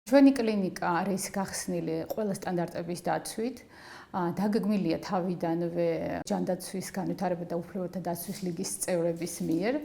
ჩვენი კლინიკა არის გახსნილი ყველა სტანდარტების დაცვით. დაგეგმილია თავიდანვე ჯანდაცვის განვითარება და უფლებათა დაცვის ლიგის წევრების მიერ.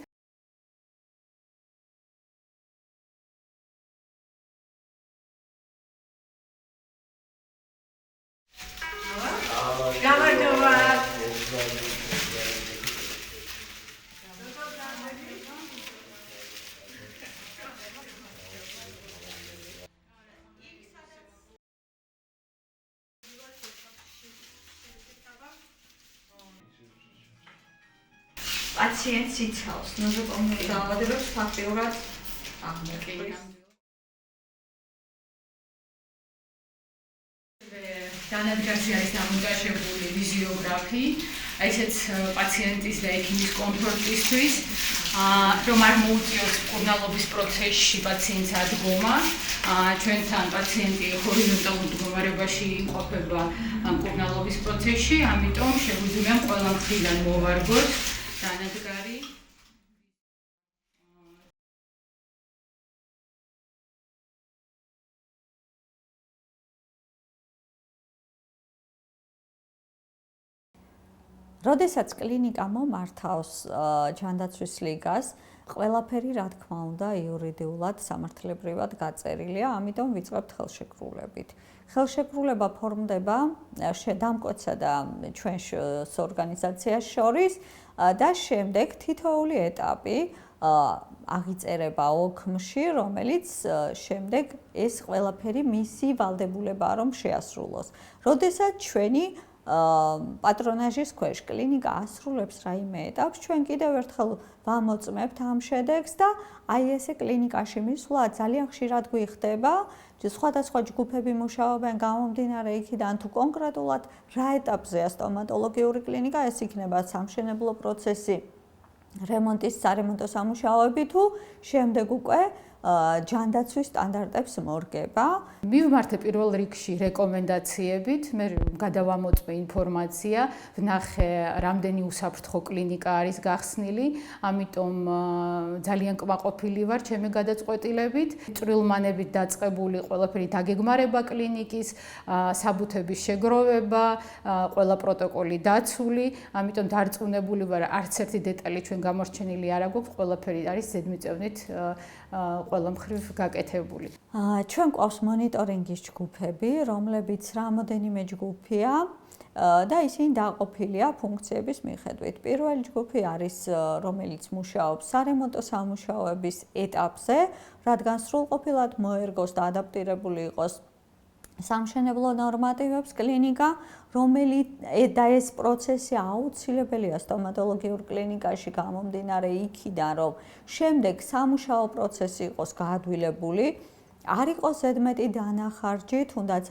პაციენტს იცავს ნოზოკომიური დაავადებებს ფაქტიურად აღმოჩნდა. დანადგარში არის დამონტაჟებული ვიზიოგრაფი, ესეც პაციენტის და ექიმის კომფორტისთვის, რომ არ მოუწიოს მკურნალობის პროცესში პაციენტს ადგომა. ჩვენთან პაციენტი ჰორიზონტალურ მდგომარეობაში იმყოფება მკურნალობის პროცესში, ამიტომ შეგვიძლია ყველა მხრიდან მოვარგოთ დანადგარი. როდესაც კლინიკა მომართავს ჯანდაცვის ლიგას, ყველაფერი რა თქმა უნდა იურიდიულად სამართლებრივად გაწერილია, ამიტომ ვიწყებთ ხელშეკრულებით. ხელშეკრულება ფორმდება დამკვეთსა და ჩვენს ორგანიზაციას შორის და შემდეგ თითოეული ეტაპი აღიწერება ოქმში, რომელიც შემდეგ ეს ყველაფერი მისი ვალდებულებაა რომ შეასრულოს. როდესაც ჩვენი პატრონაჟის ქვეშ კლინიკა ასრულებს რაიმე ეტაპს, ჩვენ კიდევ ერთხელ ვამოწმებთ ამ შედეგს და აი ესე კლინიკაში მისვლა ძალიან ხშირად გვიხდება, სხვადასხვა ჯგუფები მუშაობენ გამომდინარე იქიდან თუ კონკრეტულად რა ეტაპზეა სტომატოლოგიური კლინიკა, ეს იქნება სამშენებლო პროცესი, რემონტის სარემონტო სამუშაოები თუ შემდეგ უკვე ჯანდაცვის სტანდარტებს მორგება. მივმართე პირველ რიგში რეკომენდაციებით, მე გადავამოწმე ინფორმაცია, ვნახე რამდენი უსაფრთხო კლინიკა არის გახსნილი, ამიტომ ძალიან კმაყოფილი ვარ ჩემი გადაწყვეტილებით. წვრილმანებით დაწყებული ყველაფერი დაგეგმარება კლინიკის, საბუთების შეგროვება, ყველა პროტოკოლი დაცული, ამიტომ დარწმუნებული ვარ, არც ერთი დეტალი ჩვენ გამორჩენილი არ აქვს, ყველაფერი არის ზედმიწევნით ყველა მხრივ გაკეთებული. ჩვენ გვყავს მონიტორინგის ჯგუფები, რომლებიც რამოდენიმე ჯგუფია და ისინი დაყოფილია ფუნქციების მიხედვით. პირველი ჯგუფი არის, რომელიც მუშაობს სარემონტო სამუშაოების ეტაპზე, რადგან სრულყოფილად მოერგოს და ადაპტირებული იყოს სამშენებლო ნორმატივებს კლინიკა, რომელიც და ეს პროცესი აუცილებელია სტომატოლოგიურ კლინიკაში გამომდინარე იქიდან, რომ შემდეგ სამუშაო პროცესი იყოს გაადვილებული, არ იყოს ზედმეტი დანახარჯი, თუნდაც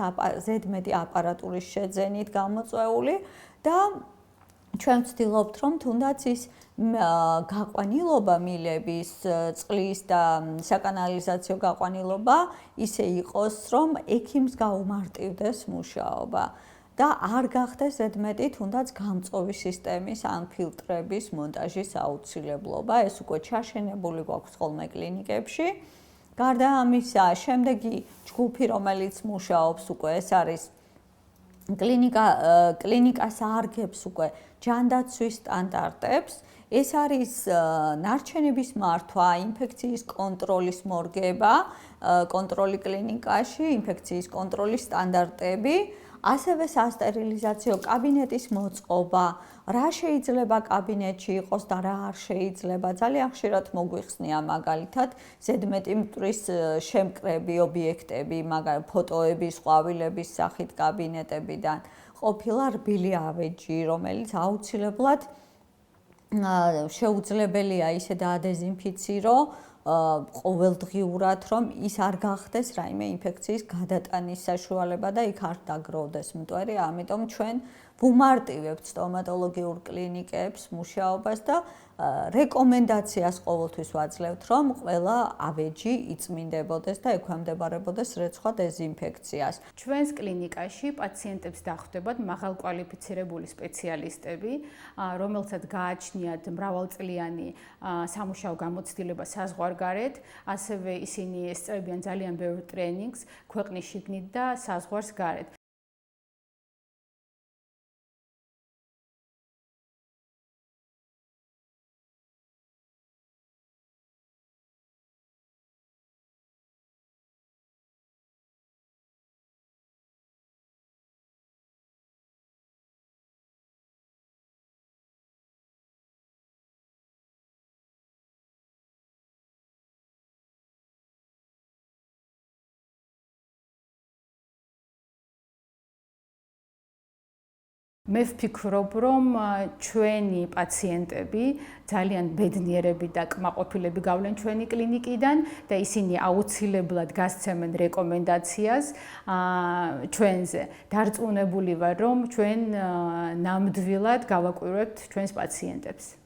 ზედმეტი აპარატურის შეძენით გამოწვეული და ჩვენ ვცდილობთ, რომ თუნდაც ის გაყვანილობა მილების, წყლის და საკანალიზაციო გაყვანილობა ისე იყოს, რომ ექიმს გაუმარტივდეს მუშაობა და არ გახდეს ზედმეტი თუნდაც გამწვევი სისტემის ან ფილტრების მონტაჟის აუცილებლობა. ეს უკვე ჩაშენებული გვაქვს ხოლმე კლინიკებში. გარდა ამისა, შემდეგი ჯგუფი, რომელიც მუშაობს უკვე ეს არის კლინიკას აარგებს უკვე ჯანდაცვის სტანდარტებს. ეს არის ნარჩენების მართვა, ინფექციის კონტროლის მორგება, კონტროლი კლინიკაში, ინფექციის კონტროლის სტანდარტები, ასევე სასტერილიზაციო კაბინეტის მოწყობა, რა შეიძლება კაბინეტში იყოს და რა არ შეიძლება. ძალიან ხშირად მოგვიხსნია მაგალითად ზედმეტი მტვრის შემკრები ობიექტები, ფოტოების, ყვავილების სახით კაბინეტებიდან ყოფილა რბილი ავეჯი, რომელიც აუცილებლად შეუძლებელია ისე დაადეზინფიცირო ყოველდღიურად, რომ ის არ გახდეს რაიმე ინფექციის გადატანის საშუალება და იქ არ დაგროვდეს მტვერი, ამიტომ ჩვენ ვუმარტივებთ სტომატოლოგიურ კლინიკებს მუშაობას და რეკომენდაციას ყოველთვის ვაძლევთ, რომ ყველა ავეჯი იწმინდებოდეს და ექვემდებარებოდეს რეცხვა დეზინფექციას. ჩვენს კლინიკაში პაციენტებს დახვდებათ მაღალკვალიფიცირებული სპეციალისტები, რომელთაც გააჩნიათ მრავალწლიანი სამუშაო გამოცდილება საზღვარგარეთ, ასევე ისინი ესწრებიან ძალიან ბევრ ტრენინგს ქვეყნის შიგნით და საზღვარს გარეთ. მე ვფიქრობ, რომ ჩვენი პაციენტები ძალიან ბედნიერები და კმაყოფილები გავლენ ჩვენი კლინიკიდან და ისინი აუცილებლად გასცემენ რეკომენდაციას ჩვენზე. დარწმუნებული ვარ, რომ ჩვენ ნამდვილად გავაკვირვებთ ჩვენს პაციენტებს.